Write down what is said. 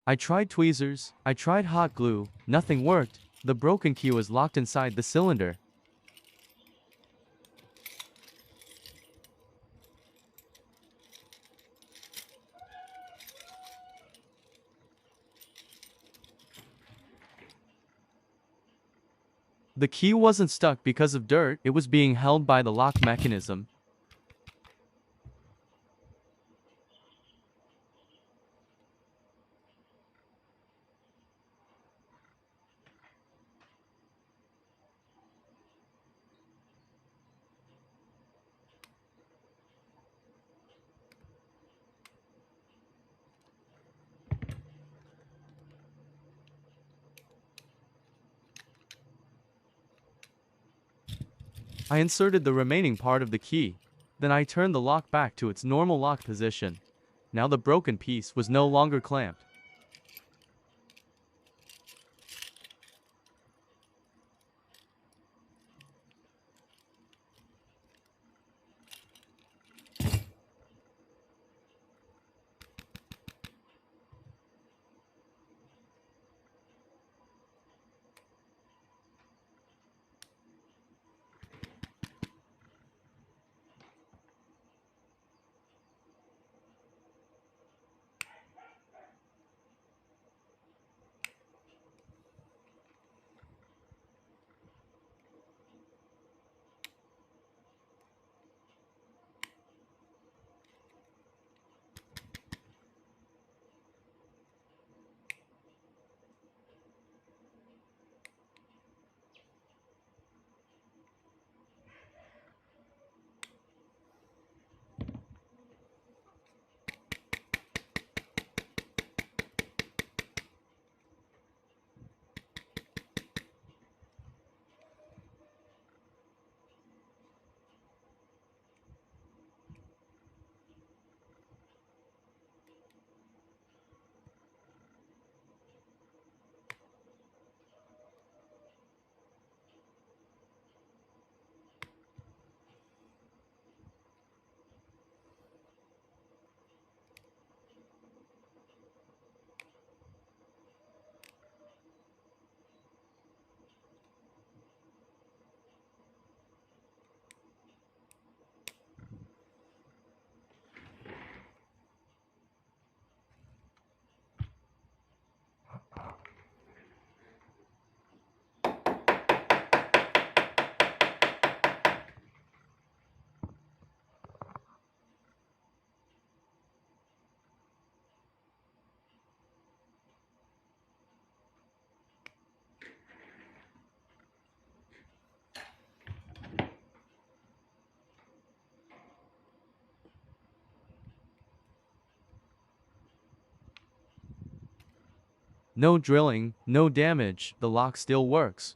I tried tweezers, I tried hot glue, nothing worked. The broken key was locked inside the cylinder. The key wasn't stuck because of dirt, it was being held by the lock mechanism. I inserted the remaining part of the key. Then I turned the lock back to its normal lock position. Now the broken piece was no longer clamped. No drilling, no damage, the lock still works.